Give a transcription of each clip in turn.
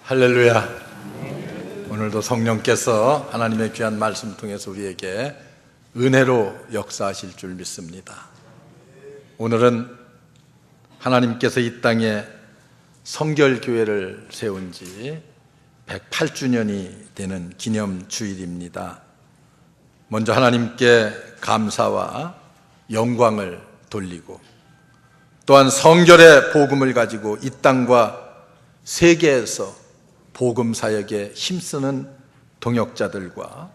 할렐루야. 오늘도 성령께서 하나님의 귀한 말씀 통해서 우리에게 은혜로 역사하실 줄 믿습니다. 오늘은 하나님께서 이 땅에 성결교회를 세운 지 108주년이 되는 기념주일입니다. 먼저 하나님께 감사와 영광을 돌리고, 또한 성결의 복음을 가지고 이 땅과 세계에서 복음 사역에 힘쓰는 동역자들과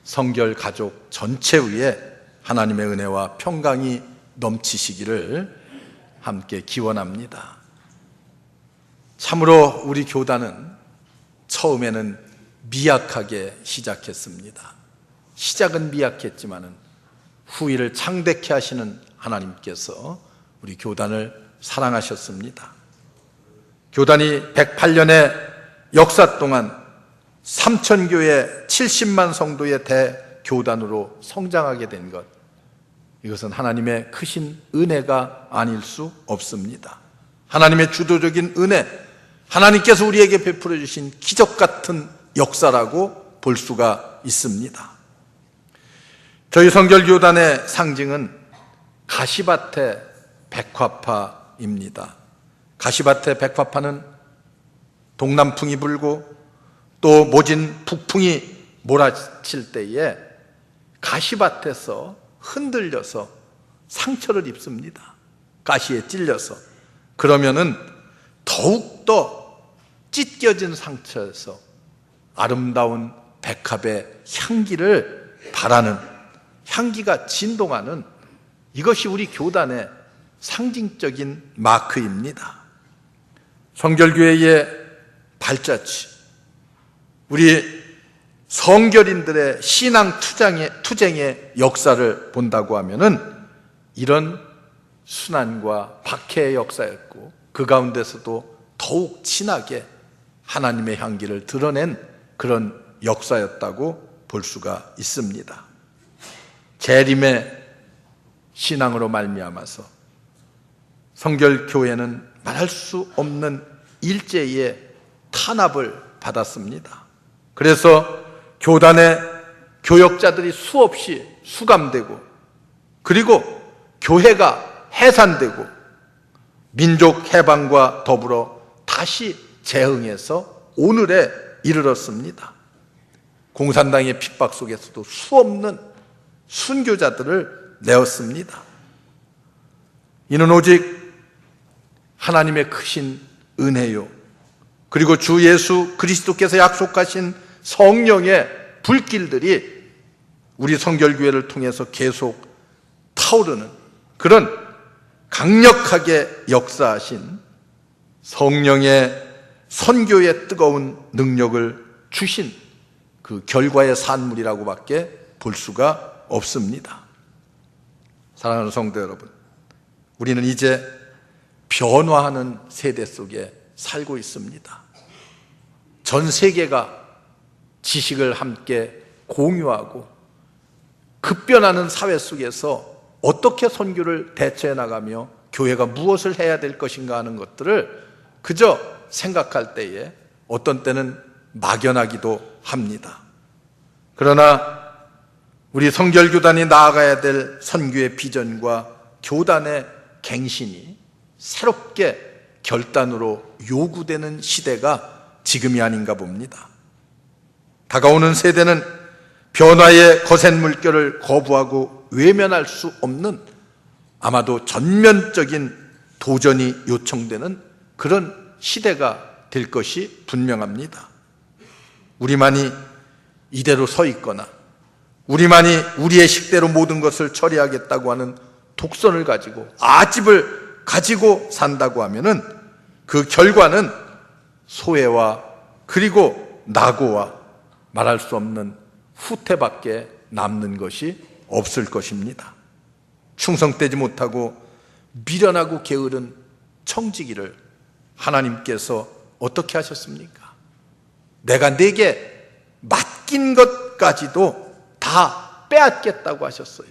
성결 가족 전체 위에 하나님의 은혜와 평강이 넘치시기를 함께 기원합니다. 참으로 우리 교단은 처음에는 미약하게 시작했습니다. 시작은 미약했지만은 후일을 창대케 하시는 하나님께서 우리 교단을 사랑하셨습니다. 교단이 108년의 역사 동안 3,000교회 70만 성도의 대교단으로 성장하게 된 것, 이것은 하나님의 크신 은혜가 아닐 수 없습니다. 하나님의 주도적인 은혜, 하나님께서 우리에게 베풀어 주신 기적 같은 역사라고 볼 수가 있습니다. 저희 성결교단의 상징은 가시밭의 백화파입니다. 가시밭의 백화파는 동남풍이 불고 또 모진 북풍이 몰아칠 때에 가시밭에서 흔들려서 상처를 입습니다. 가시에 찔려서. 그러면은 더욱더 찢겨진 상처에서 아름다운 백합의 향기를 바라는, 향기가 진동하는, 이것이 우리 교단의 상징적인 마크입니다. 성결교회의 발자취, 우리 성결인들의 신앙 투쟁의 역사를 본다고 하면은 이런 순환과 박해의 역사였고, 그 가운데서도 더욱 진하게 하나님의 향기를 드러낸 그런 역사였다고 볼 수가 있습니다. 재림의 신앙으로 말미암아서 성결교회는 말할 수 없는 일제의 탄압을 받았습니다. 그래서 교단의 교역자들이 수없이 수감되고, 그리고 교회가 해산되고, 민족 해방과 더불어 다시 재흥해서 오늘에 이르렀습니다. 공산당의 핍박 속에서도 수없는 순교자들을 내었습니다. 이는 오직 하나님의 크신 은혜요, 그리고 주 예수 그리스도께서 약속하신 성령의 불길들이 우리 성결교회를 통해서 계속 타오르는, 그런 강력하게 역사하신 성령의 선교의 뜨거운 능력을 주신 그 결과의 산물이라고밖에 볼 수가 없습니다. 사랑하는 성도 여러분, 우리는 이제 변화하는 세대 속에 살고 있습니다. 전 세계가 지식을 함께 공유하고 급변하는 사회 속에서 어떻게 선교를 대처해 나가며 교회가 무엇을 해야 될 것인가 하는 것들을 그저 생각할 때에 어떤 때는 막연하기도 합니다. 그러나 우리 성결교단이 나아가야 될 선교의 비전과 교단의 갱신이 새롭게 결단으로 요구되는 시대가 지금이 아닌가 봅니다. 다가오는 세대는 변화의 거센 물결을 거부하고 외면할 수 없는, 아마도 전면적인 도전이 요청되는 그런 시대가 될 것이 분명합니다. 우리만이 이대로 서 있거나 우리만이 우리의 식대로 모든 것을 처리하겠다고 하는 독선을 가지고, 아집을 가지고 산다고 하면은 그 결과는 소외와 그리고 낙오와 말할 수 없는 후퇴밖에 남는 것이 없을 것입니다. 충성되지 못하고 미련하고 게으른 청지기를 하나님께서 어떻게 하셨습니까? 내가 네게 맡긴 것까지도 다 빼앗겠다고 하셨어요.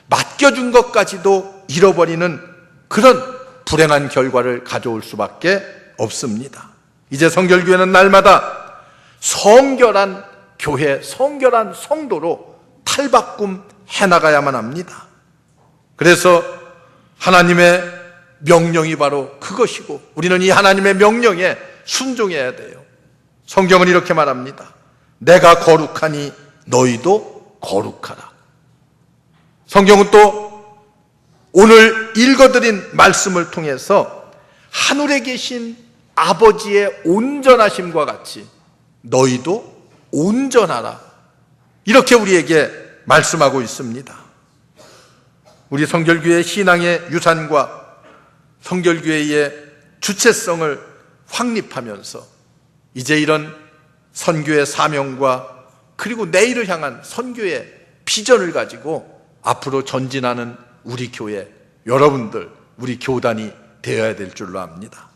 맡겨준 것까지도 잃어버리는 그런 불행한 결과를 가져올 수밖에 없습니다. 이제 성결교회는 날마다 성결한 교회, 성결한 성도로 탈바꿈 해나가야만 합니다. 그래서 하나님의 명령이 바로 그것이고 우리는 이 하나님의 명령에 순종해야 돼요. 성경은 이렇게 말합니다. 내가 거룩하니 너희도 거룩하라. 성경은 또 오늘 읽어드린 말씀을 통해서 하늘에 계신 아버지의 온전하심과 같이 너희도 온전하라, 이렇게 우리에게 말씀하고 있습니다. 우리 성결교회 신앙의 유산과 성결교회의 주체성을 확립하면서 이제 이런 선교의 사명과 그리고 내일을 향한 선교의 비전을 가지고 앞으로 전진하는 우리 교회, 여러분들, 우리 교단이 되어야 될 줄로 압니다.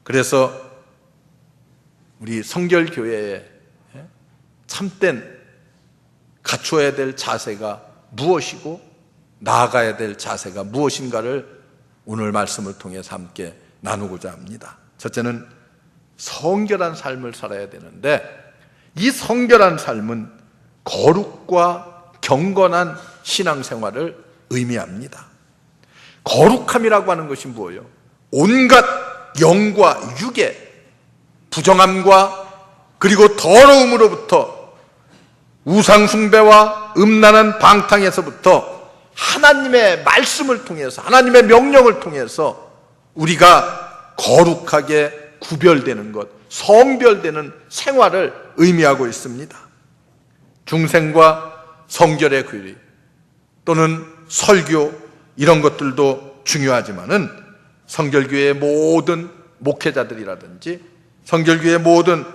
그래서 우리 성결교회에 참된 갖춰야 될 자세가 무엇이고 나아가야 될 자세가 무엇인가를 오늘 말씀을 통해서 함께 나누고자 합니다. 첫째는 성결한 삶을 살아야 되는데 이 성결한 삶은 거룩과 경건한 신앙생활을 의미합니다. 거룩함이라고 하는 것이 뭐예요? 온갖 영과 육의 부정함과 그리고 더러움으로부터 우상숭배와 음란한 방탕에서부터 하나님의 말씀을 통해서 하나님의 명령을 통해서 우리가 거룩하게 구별되는 것, 성별되는 생활을 의미하고 있습니다. 중생과 성결의 교리 또는 설교 이런 것들도 중요하지만은 성결교회의 모든 목회자들이라든지 성결교회의 모든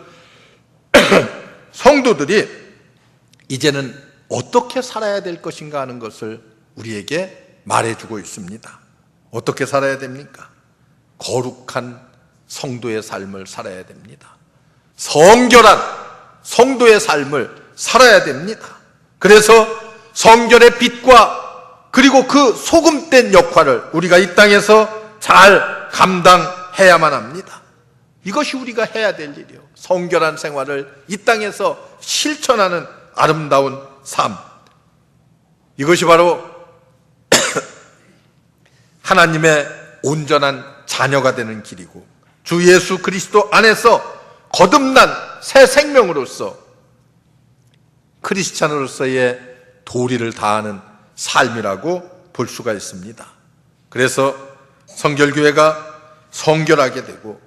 성도들이 이제는 어떻게 살아야 될 것인가 하는 것을 우리에게 말해주고 있습니다. 어떻게 살아야 됩니까? 거룩한 성도의 삶을 살아야 됩니다. 성결한 성도의 삶을 살아야 됩니다. 그래서 성결의 빛과 그리고 그 소금된 역할을 우리가 이 땅에서 잘 감당해야만 합니다. 이것이 우리가 해야 될 일이요. 성결한 생활을 이 땅에서 실천하는 아름다운 삶. 이것이 바로 하나님의 온전한 자녀가 되는 길이고 주 예수 그리스도 안에서 거듭난 새 생명으로서 크리스찬으로서의 도리를 다하는 삶이라고 볼 수가 있습니다. 그래서 성결교회가 성결하게 되고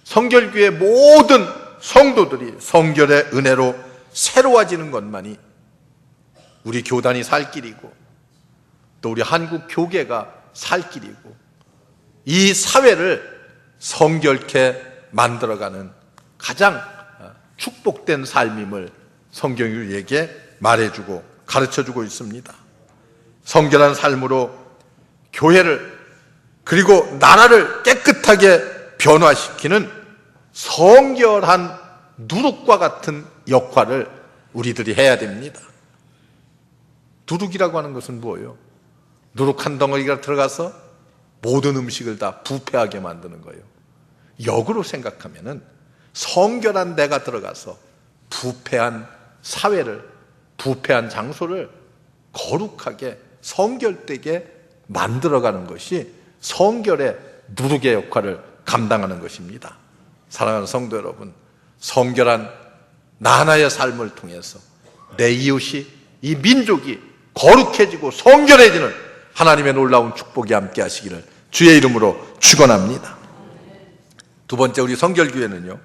성결교회 모든 성도들이 성결의 은혜로 새로워지는 것만이 우리 교단이 살 길이고 또 우리 한국 교계가 살 길이고 이 사회를 성결케 만들어가는 가장 축복된 삶임을 성경이 우리에게 말해주고 가르쳐주고 있습니다. 성결한 삶으로 교회를 그리고 나라를 깨끗하게 변화시키는 성결한 누룩과 같은 역할을 우리들이 해야 됩니다. 누룩이라고 하는 것은 뭐예요? 누룩 한 덩어리가 들어가서 모든 음식을 다 부패하게 만드는 거예요. 역으로 생각하면은 성결한 내가 들어가서 부패한 사회를, 부패한 장소를 거룩하게 성결되게 만들어가는 것이 성결의 누룩의 역할을 감당하는 것입니다. 사랑하는 성도 여러분, 성결한 나나의 삶을 통해서 내 이웃이, 이 민족이 거룩해지고 성결해지는 하나님의 놀라운 축복이 함께 하시기를 주의 이름으로 축원합니다. 두 번째, 우리 성결교회는요,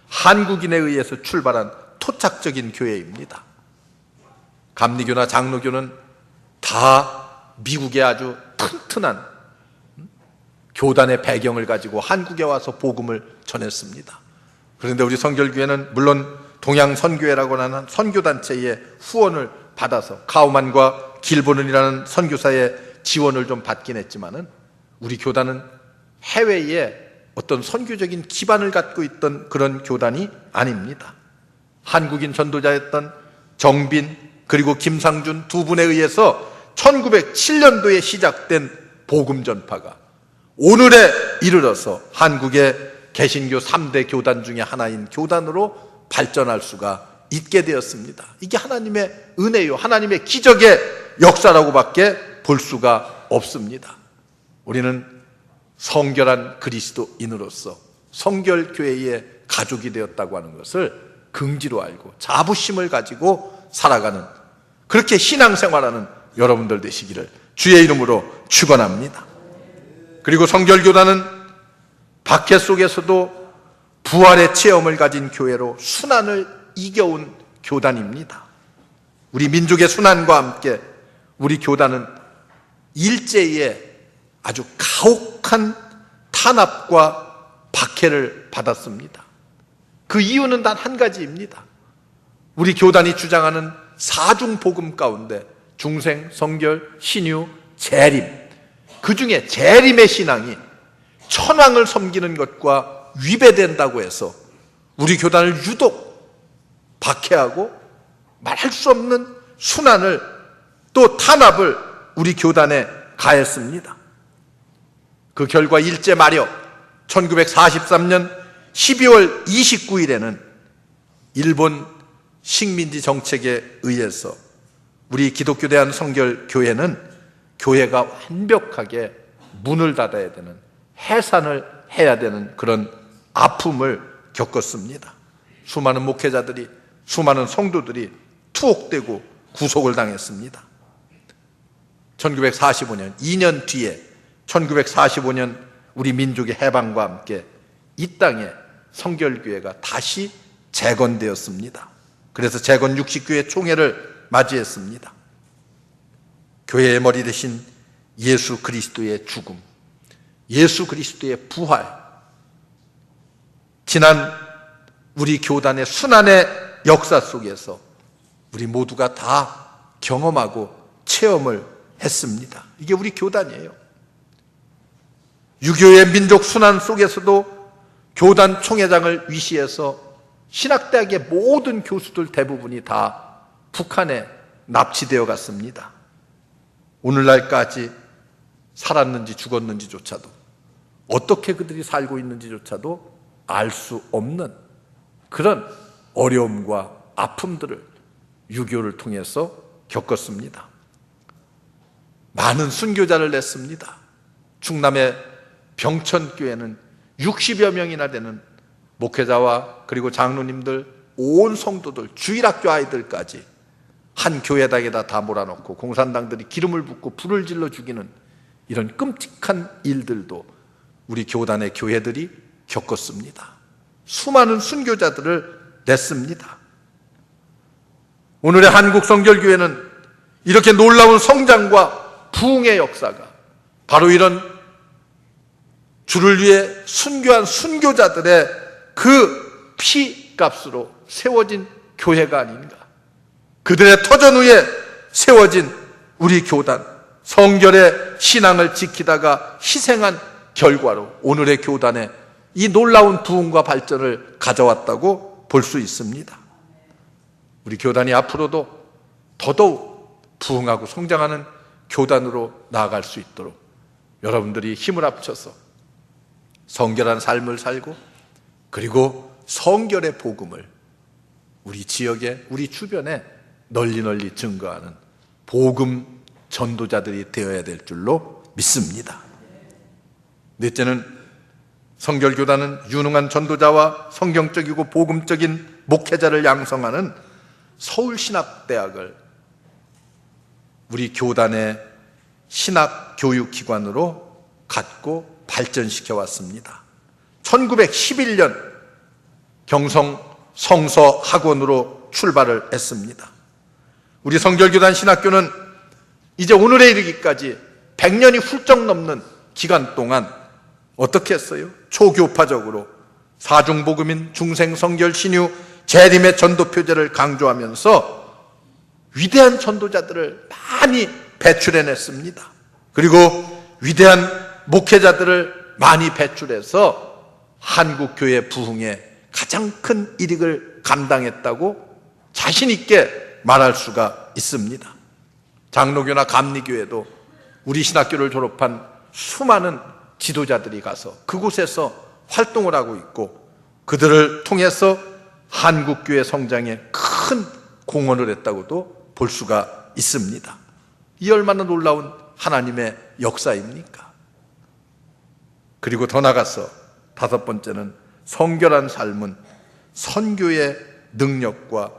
한국인에 의해서 출발한 토착적인 교회입니다. 감리교나 장로교는 다 미국의 아주 튼튼한 교단의 배경을 가지고 한국에 와서 복음을 전했습니다. 그런데 우리 성결교회는 물론 동양선교회라고 하는 선교단체의 후원을 받아서 카우만과 길보는이라는 선교사의 지원을 좀 받긴 했지만은 우리 교단은 해외에 어떤 선교적인 기반을 갖고 있던 그런 교단이 아닙니다. 한국인 전도자였던 정빈 그리고 김상준 두 분에 의해서 1907년도에 시작된 복음 전파가 오늘에 이르러서 한국의 개신교 3대 교단 중에 하나인 교단으로 발전할 수가 있게 되었습니다. 이게 하나님의 은혜요, 하나님의 기적의 역사라고밖에 볼 수가 없습니다. 우리는 성결한 그리스도인으로서 성결교회의 가족이 되었다고 하는 것을 긍지로 알고 자부심을 가지고 살아가는, 그렇게 신앙생활하는 여러분들 되시기를 주의 이름으로 축원합니다. 그리고 성결교단은 박해 속에서도 부활의 체험을 가진 교회로 순환을 이겨온 교단입니다. 우리 민족의 순환과 함께 우리 교단은 일제에 아주 가혹한 탄압과 박해를 받았습니다. 그 이유는 단 한 가지입니다. 우리 교단이 주장하는 사중복음 가운데 중생, 성결, 신유, 재림, 그 중에 재림의 신앙이 천황을 섬기는 것과 위배된다고 해서 우리 교단을 유독 박해하고 말할 수 없는 순환을, 또 탄압을 우리 교단에 가했습니다. 그 결과 일제 마력 1943년 12월 29일에는 일본 식민지 정책에 의해서 우리 기독교 대한성결교회는 교회가 완벽하게 문을 닫아야 되는, 해산을 해야 되는 그런 아픔을 겪었습니다. 수많은 목회자들이, 수많은 성도들이 투옥되고 구속을 당했습니다. 1945년, 2년 뒤에 1945년 우리 민족의 해방과 함께 이 땅에 성결교회가 다시 재건되었습니다. 그래서 재건 60교회 총회를 맞이했습니다. 교회의 머리 대신 예수 그리스도의 죽음, 예수 그리스도의 부활, 지난 우리 교단의 순환의 역사 속에서 우리 모두가 다 경험하고 체험을 했습니다. 이게 우리 교단이에요. 유교의 민족 순환 속에서도 교단 총회장을 위시해서 신학대학의 모든 교수들 대부분이 다 북한에 납치되어 갔습니다. 오늘날까지 살았는지 죽었는지조차도, 어떻게 그들이 살고 있는지조차도 알 수 없는 그런 어려움과 아픔들을 유교를 통해서 겪었습니다. 많은 순교자를 냈습니다. 충남의 병천교회는 60여 명이나 되는 목회자와 그리고 장로님들, 온 성도들, 주일학교 아이들까지 한 교회당에다 다 몰아넣고 공산당들이 기름을 붓고 불을 질러 죽이는 이런 끔찍한 일들도 우리 교단의 교회들이 겪었습니다. 수많은 순교자들을 냈습니다. 오늘의 한국성결교회는 이렇게 놀라운 성장과 부흥의 역사가 바로 이런 주를 위해 순교한 순교자들의 그 피값으로 세워진 교회가 아닌가. 그들의 터전 위에 세워진 우리 교단, 성결의 신앙을 지키다가 희생한 결과로 오늘의 교단에 이 놀라운 부흥과 발전을 가져왔다고 볼 수 있습니다. 우리 교단이 앞으로도 더더욱 부흥하고 성장하는 교단으로 나아갈 수 있도록 여러분들이 힘을 합쳐서 성결한 삶을 살고, 그리고 성결의 복음을 우리 지역에, 우리 주변에 널리 증거하는 복음 전도자들이 되어야 될 줄로 믿습니다. 넷째는, 성결교단은 유능한 전도자와 성경적이고 복음적인 목회자를 양성하는 서울신학대학을 우리 교단의 신학교육기관으로 갖고 발전시켜 왔습니다. 1911년 경성 성서학원으로 출발을 했습니다. 우리 성결교단 신학교는 이제 오늘에 이르기까지 100년이 훌쩍 넘는 기간 동안 어떻게 했어요? 초교파적으로 사중복음인 중생, 성결, 신유, 재림의 전도 표제를 강조하면서 위대한 전도자들을 많이 배출해냈습니다. 그리고 위대한 목회자들을 많이 배출해서 한국교회 부흥에 가장 큰 이익을 감당했다고 자신 있게 말할 수가 있습니다. 장로교나 감리교회도 우리 신학교를 졸업한 수많은 지도자들이 가서 그곳에서 활동을 하고 있고 그들을 통해서 한국교회 성장에 큰 공헌을 했다고도 볼 수가 있습니다. 이 얼마나 놀라운 하나님의 역사입니까? 그리고 더 나가서 다섯 번째는 성결한 삶은 선교의 능력과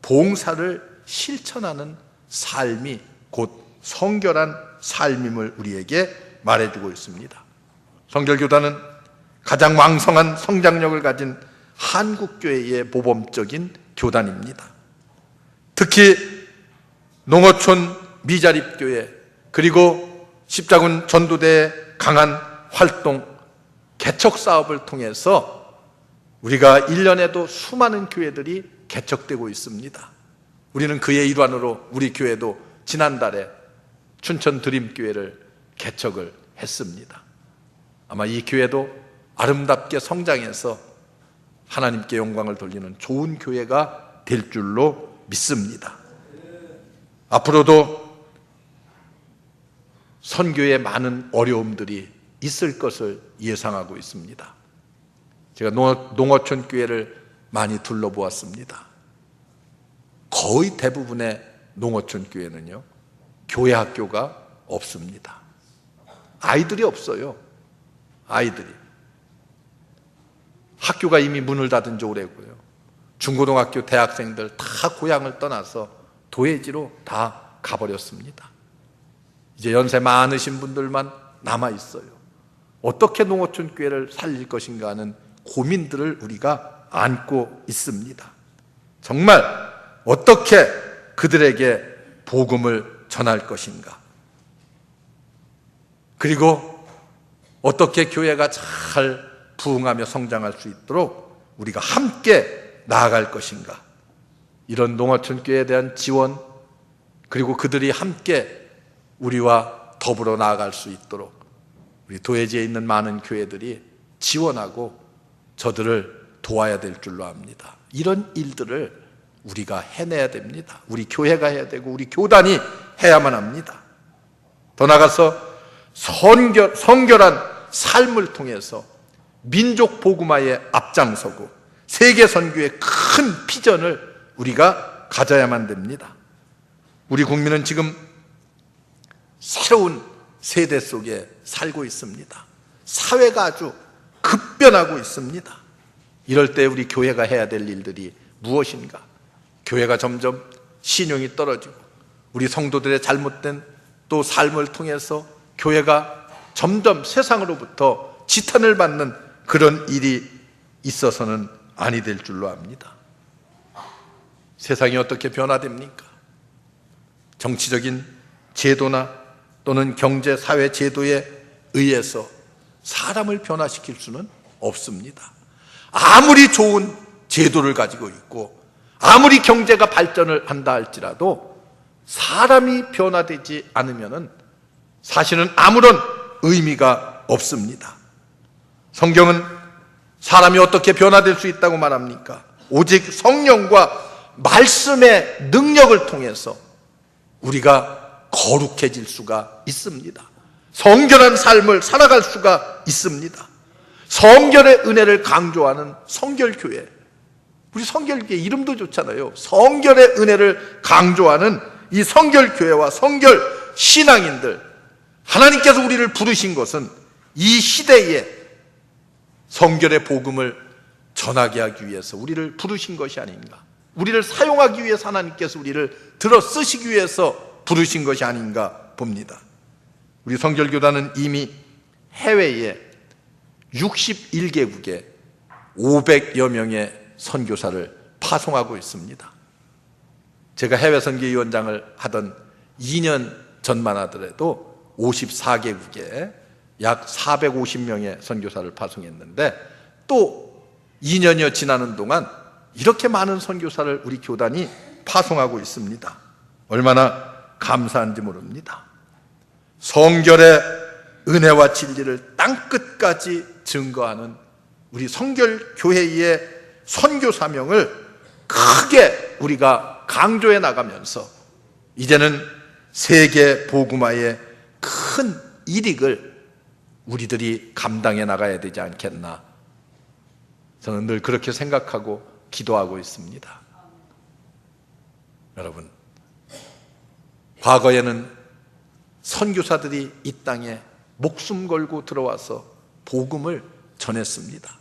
봉사를 실천하는 삶이 곧 성결한 삶임을 우리에게 말해주고 있습니다. 성결교단은 가장 왕성한 성장력을 가진 한국교회의 모범적인 교단입니다. 특히 농어촌 미자립교회 그리고 십자군 전도대의 강한 활동, 개척 사업을 통해서 우리가 1년에도 수많은 교회들이 개척되고 있습니다. 우리는 그의 일환으로 우리 교회도 지난달에 춘천 드림교회를 개척을 했습니다. 아마 이 교회도 아름답게 성장해서 하나님께 영광을 돌리는 좋은 교회가 될 줄로 믿습니다. 앞으로도 선교에 많은 어려움들이 있을 것을 예상하고 있습니다. 제가 농어촌 교회를 많이 둘러보았습니다. 거의 대부분의 농어촌 교회는요, 교회 학교가 없습니다. 아이들이 없어요. 아이들이. 학교가 이미 문을 닫은 지 오래고요. 중고등학교 대학생들 다 고향을 떠나서 도해지로 다 가버렸습니다. 이제 연세 많으신 분들만 남아있어요. 어떻게 농어촌 교회를 살릴 것인가 하는 고민들을 우리가 안고 있습니다. 정말 어떻게 그들에게 복음을 전할 것인가, 그리고 어떻게 교회가 잘 부흥하며 성장할 수 있도록 우리가 함께 나아갈 것인가, 이런 농어촌 교회에 대한 지원, 그리고 그들이 함께 우리와 더불어 나아갈 수 있도록 우리 도해지에 있는 많은 교회들이 지원하고 저들을 도와야 될 줄로 압니다. 이런 일들을 우리가 해내야 됩니다. 우리 교회가 해야 되고 우리 교단이 해야만 합니다. 더 나아가서 성결한 삶을 통해서 민족 복음화에 앞장서고 세계 선교의 큰 비전을 우리가 가져야만 됩니다. 우리 국민은 지금 새로운 세대 속에 살고 있습니다. 사회가 아주 급변하고 있습니다. 이럴 때 우리 교회가 해야 될 일들이 무엇인가? 교회가 점점 신용이 떨어지고 우리 성도들의 잘못된 또 삶을 통해서 교회가 점점 세상으로부터 지탄을 받는 그런 일이 있어서는 아니 될 줄로 압니다. 세상이 어떻게 변화됩니까? 정치적인 제도나 또는 경제, 사회 제도에 의해서 사람을 변화시킬 수는 없습니다. 아무리 좋은 제도를 가지고 있고 아무리 경제가 발전을 한다 할지라도 사람이 변화되지 않으면 사실은 아무런 의미가 없습니다. 성경은 사람이 어떻게 변화될 수 있다고 말합니까? 오직 성령과 말씀의 능력을 통해서 우리가 거룩해질 수가 있습니다. 성결한 삶을 살아갈 수가 있습니다. 성결의 은혜를 강조하는 성결교회, 우리 성결교회 이름도 좋잖아요. 성결의 은혜를 강조하는 이 성결교회와 성결 신앙인들, 하나님께서 우리를 부르신 것은 이 시대에 성결의 복음을 전하게 하기 위해서 우리를 부르신 것이 아닌가, 우리를 사용하기 위해서 하나님께서 우리를 들어 쓰시기 위해서 부르신 것이 아닌가 봅니다. 우리 성결교단은 이미 해외에 61개국에 500여 명의 선교사를 파송하고 있습니다. 제가 해외 선교위원장을 하던 2년 전만 하더라도 54개국에 약 450명의 선교사를 파송했는데 또 2년여 지나는 동안 이렇게 많은 선교사를 우리 교단이 파송하고 있습니다. 얼마나 감사한지 모릅니다. 성결의 은혜와 진리를 땅끝까지 증거하는 우리 성결교회의 선교 사명을 크게 우리가 강조해 나가면서 이제는 세계 복음화의 큰 이익을 우리들이 감당해 나가야 되지 않겠나 저는 늘 그렇게 생각하고 기도하고 있습니다. 여러분, 과거에는 선교사들이 이 땅에 목숨 걸고 들어와서 복음을 전했습니다.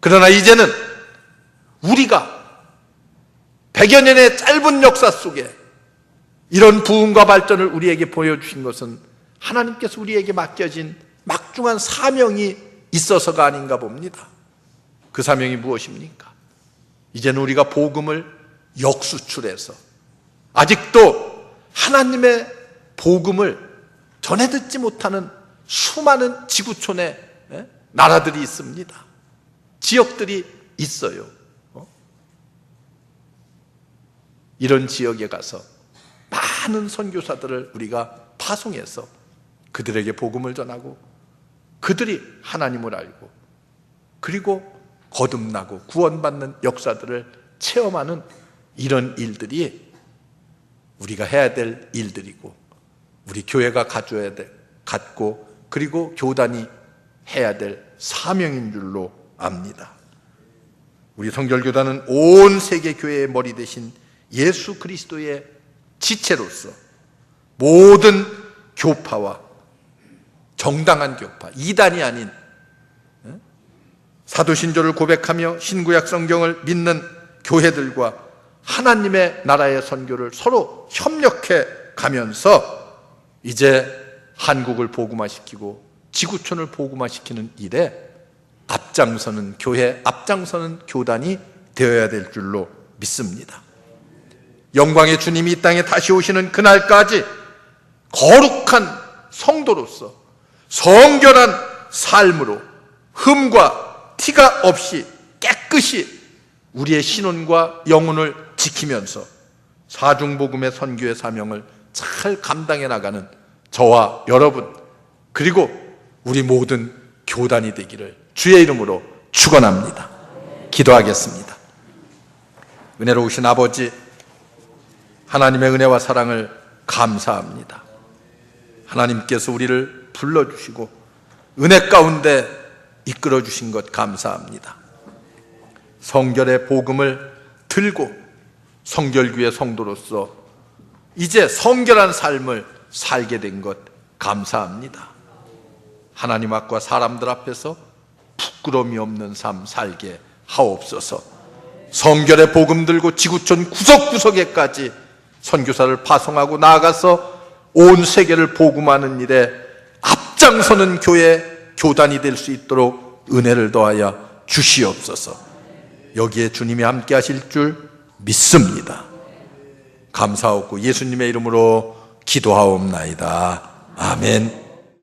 그러나 이제는 우리가 100여 년의 짧은 역사 속에 이런 부흥과 발전을 우리에게 보여주신 것은 하나님께서 우리에게 맡겨진 막중한 사명이 있어서가 아닌가 봅니다. 그 사명이 무엇입니까? 이제는 우리가 복음을 역수출해서 아직도 하나님의 복음을 전해 듣지 못하는 수많은 지구촌의 나라들이 있습니다. 지역들이 있어요. 이런 지역에 가서 많은 선교사들을 우리가 파송해서 그들에게 복음을 전하고 그들이 하나님을 알고 그리고 거듭나고 구원받는 역사들을 체험하는 이런 일들이 우리가 해야 될 일들이고 우리 교회가 갖고 그리고 교단이 해야 될 사명인 줄로 압니다. 우리 성결교단은 온 세계 교회의 머리 대신 예수 그리스도의 지체로서 모든 교파와 정당한 교파, 이단이 아닌 사도신조를 고백하며 신구약 성경을 믿는 교회들과 하나님의 나라의 선교를 서로 협력해 가면서 이제 한국을 복음화시키고 지구촌을 복음화시키는 일에 앞장서는 교회, 앞장서는 교단이 되어야 될 줄로 믿습니다. 영광의 주님이 이 땅에 다시 오시는 그날까지 거룩한 성도로서 성결한 삶으로 흠과 티가 없이 깨끗이 우리의 신원과 영혼을 지키면서 사중복음의 선교의 사명을 잘 감당해 나가는 저와 여러분 그리고 우리 모든 교단이 되기를 주의 이름으로 축원합니다. 기도하겠습니다. 은혜로우신 아버지, 하나님의 은혜와 사랑을 감사합니다. 하나님께서 우리를 불러주시고 은혜 가운데 이끌어주신 것 감사합니다. 성결의 복음을 들고 성결교회 성도로서 이제 성결한 삶을 살게 된 것 감사합니다. 하나님 앞과 사람들 앞에서 부끄러움이 없는 삶 살게 하옵소서. 성결의 복음 들고 지구촌 구석구석에까지 선교사를 파송하고 나아가서 온 세계를 복음하는 일에 앞장서는 교회, 교단이 될 수 있도록 은혜를 더하여 주시옵소서. 여기에 주님이 함께 하실 줄 믿습니다. 감사하고 예수님의 이름으로 기도하옵나이다. 아멘.